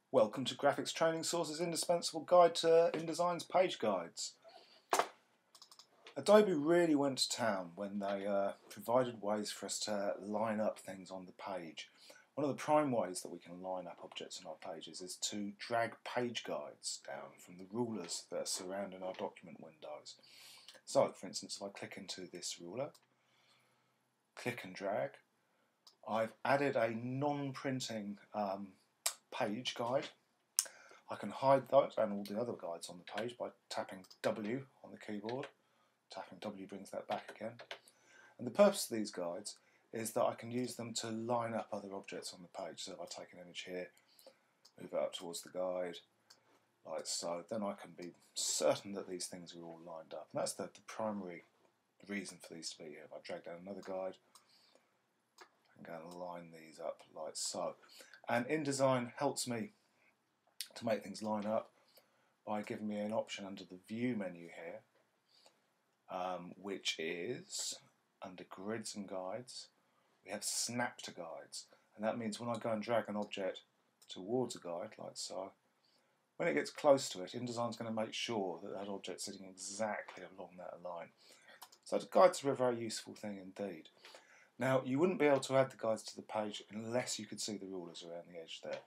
Welcome to Graphics Training Source's Indispensable Guide to InDesign's Page Guides. Adobe really went to town when they provided ways for us to line up things on the page. One of the prime ways that we can line up objects on our pages is to drag page guides down from the rulers that are surrounding our document windows. So, for instance, if I click into this ruler, click and drag, I've added a non-printing page guide. I can hide that and all the other guides on the page by tapping W on the keyboard. Tapping W brings that back again. And the purpose of these guides is that I can use them to line up other objects on the page. So if I take an image here, move it up towards the guide, like so, then I can be certain that these things are all lined up. And that's the primary reason for these to be here. If I drag down another guide, I'm going to line these up like so. And InDesign helps me to make things line up by giving me an option under the View menu here, which is under Grids and Guides. We have Snap to Guides, and that means when I go and drag an object towards a guide, like so, when it gets close to it, InDesign's going to make sure that that object's sitting exactly along that line. So the guides are a very useful thing indeed. Now, you wouldn't be able to add the guides to the page unless you could see the rulers around the edge there.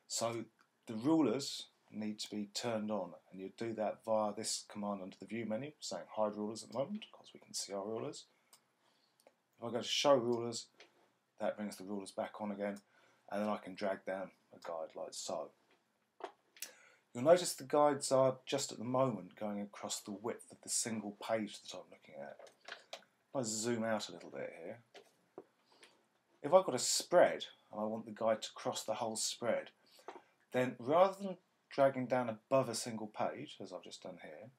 So the rulers need to be turned on, and you do that via this command under the View menu, saying Hide Rulers at the moment, because we can see our rulers. If I go to Show Rulers, that brings the rulers back on again, and then I can drag down a guide like so. You'll notice the guides are just at the moment going across the width of the single page that I'm looking at. If I zoom out a little bit here, if I've got a spread and I want the guide to cross the whole spread, then rather than dragging down above a single page, as I've just done here,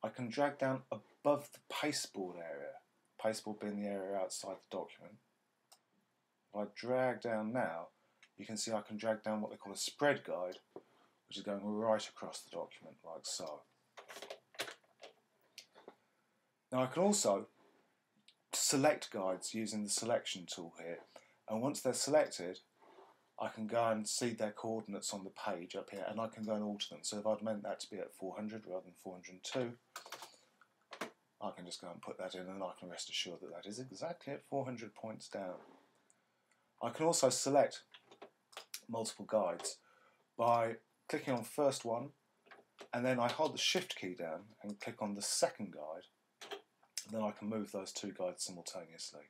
I can drag down above the pasteboard area, pasteboard being the area outside the document. If I drag down now, you can see I can drag down what they call a spread guide, which is going right across the document, like so. Now I can also select guides using the selection tool here, and once they're selected I can go and see their coordinates on the page up here, and I can go and alter them. So if I'd meant that to be at 400 rather than 402, I can just go and put that in, and I can rest assured that that is exactly at 400 points down. I can also select multiple guides by clicking on first one, and then I hold the Shift key down and click on the second guide. Then I can move those two guides simultaneously.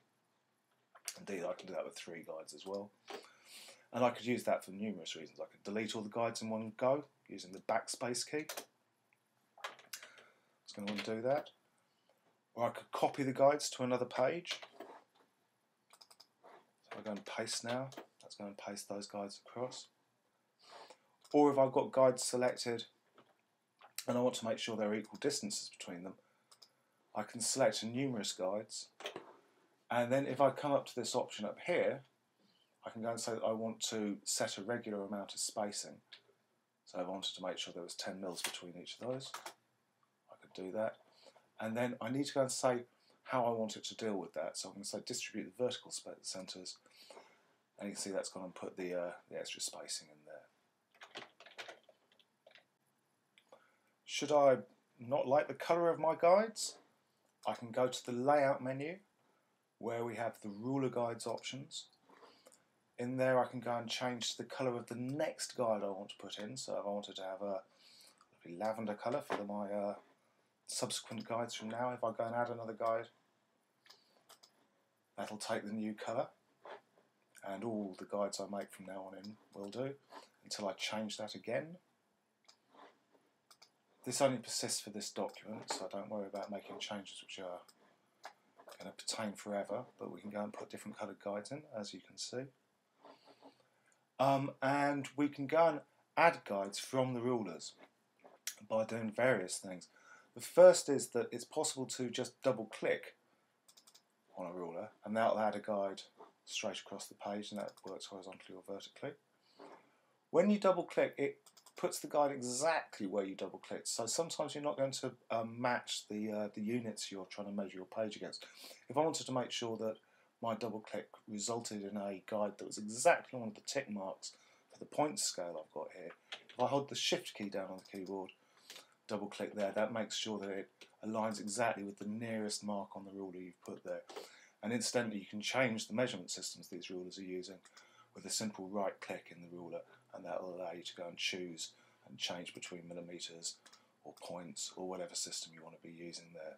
Indeed, I can do that with three guides as well. And I could use that for numerous reasons. I could delete all the guides in one go using the backspace key. Just going to want to do that. Or I could copy the guides to another page. So I go and paste now. Let's go and paste those guides across. Or if I've got guides selected and I want to make sure there are equal distances between them, I can select numerous guides, and then if I come up to this option up here, I can go and say that I want to set a regular amount of spacing. So if I wanted to make sure there was 10 mils between each of those, I could do that. And then I need to go and say how I want it to deal with that. So I'm going to say distribute the vertical centers, and you can see that's gone and put the extra spacing in there. Should I not like the colour of my guides? I can go to the Layout menu where we have the Ruler Guides options. In there I can go and change the colour of the next guide I want to put in. So if I wanted to have a lavender colour for my subsequent guides from now, if I go and add another guide, that'll take the new colour, and all the guides I make from now on in will do until I change that again. This only persists for this document, so don't worry about making changes which are going to pertain forever, but we can go and put different coloured guides in, as you can see. And we can go and add guides from the rulers by doing various things. The first is that it's possible to just double click on a ruler, and that'll add a guide straight across the page, and that works horizontally or vertically. When you double click, it puts the guide exactly where you double click. So sometimes you're not going to match the units you're trying to measure your page against. If I wanted to make sure that my double click resulted in a guide that was exactly one of the tick marks for the point scale I've got here, if I hold the Shift key down on the keyboard, double click there, that makes sure that it aligns exactly with the nearest mark on the ruler you've put there. And incidentally, you can change the measurement systems these rulers are using with a simple right click in the ruler, and that will allow you to go and choose and change between millimeters or points or whatever system you want to be using there.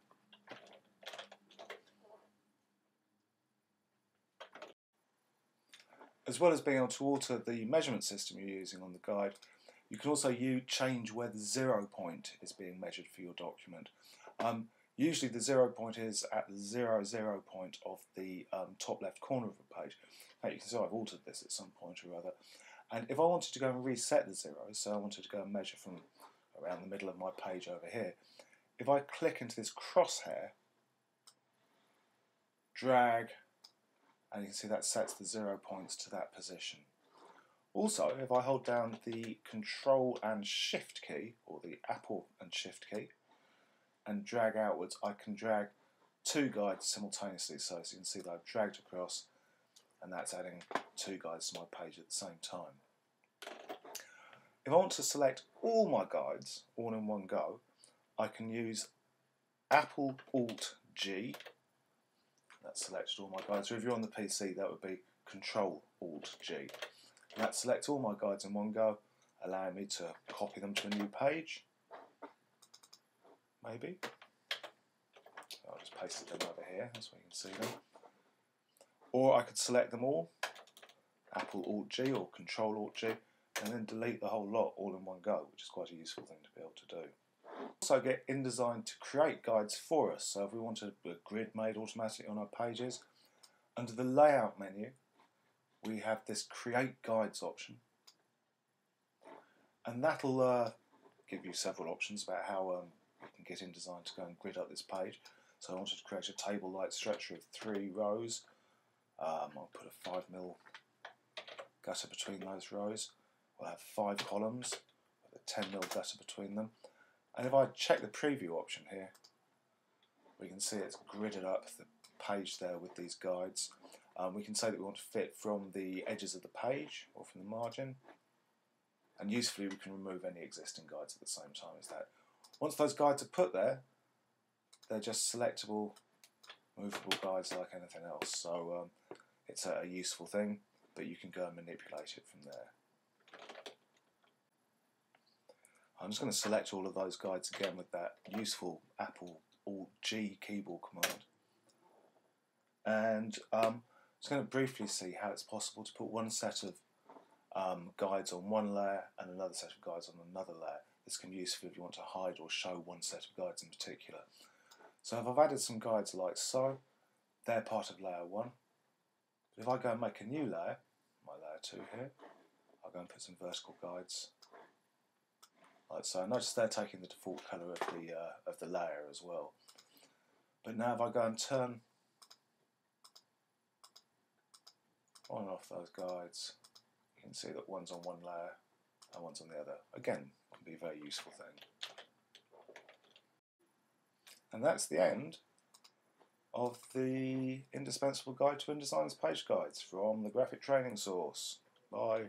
As well as being able to alter the measurement system you're using on the guide, you can also change where the 0 point is being measured for your document. Usually the 0 point is at the 0 point of the top left corner of the page. Now you can see I've altered this at some point or other. And if I wanted to go and reset the zeros, so I wanted to go and measure from around the middle of my page over here, if I click into this crosshair, drag, and you can see that sets the 0 points to that position. Also, if I hold down the Control and Shift key, or the Apple and Shift key, and drag outwards, I can drag two guides simultaneously. So as you can see that I've dragged across, and that's adding two guides to my page at the same time. If I want to select all my guides all in one go, I can use Apple Alt G. That selects all my guides. So if you're on the PC, that would be Control Alt G. And that selects all my guides in one go, allowing me to copy them to a new page. Maybe. So I'll just paste them over here, that's where you can see them. Or I could select them all, Apple Alt G or Control Alt G, and then delete the whole lot all in one go, which is quite a useful thing to be able to do. Also get InDesign to create guides for us. So if we want a grid made automatically on our pages, under the Layout menu, we have this Create Guides option, and that'll give you several options about how you can get InDesign to go and grid up this page. So I wanted to create a table-like structure of 3 rows. I'll put a 5mm gutter between those rows. We'll have 5 columns with a 10mm gutter between them. And if I check the preview option here, we can see it's gridded up the page there with these guides. We can say that we want to fit from the edges of the page or from the margin. And usefully, we can remove any existing guides at the same time as that. Once those guides are put there, they're just selectable, movable guides like anything else. So it's a useful thing, but you can go and manipulate it from there. I'm just going to select all of those guides again with that useful Apple Alt G keyboard command. And I'm just going to briefly see how it's possible to put one set of guides on one layer and another set of guides on another layer. This can be useful if you want to hide or show one set of guides in particular. So if I've added some guides like so, they're part of layer 1. But if I go and make a new layer, my layer 2 here, I'll go and put some vertical guides like so. Notice they're taking the default colour of the layer as well. But now if I go and turn on and off those guides, you can see that one's on one layer and one's on the other. Again, can be a very useful thing. And that's the end of the Indispensable Guide to InDesign's Page Guides from the graphic training source. Bye.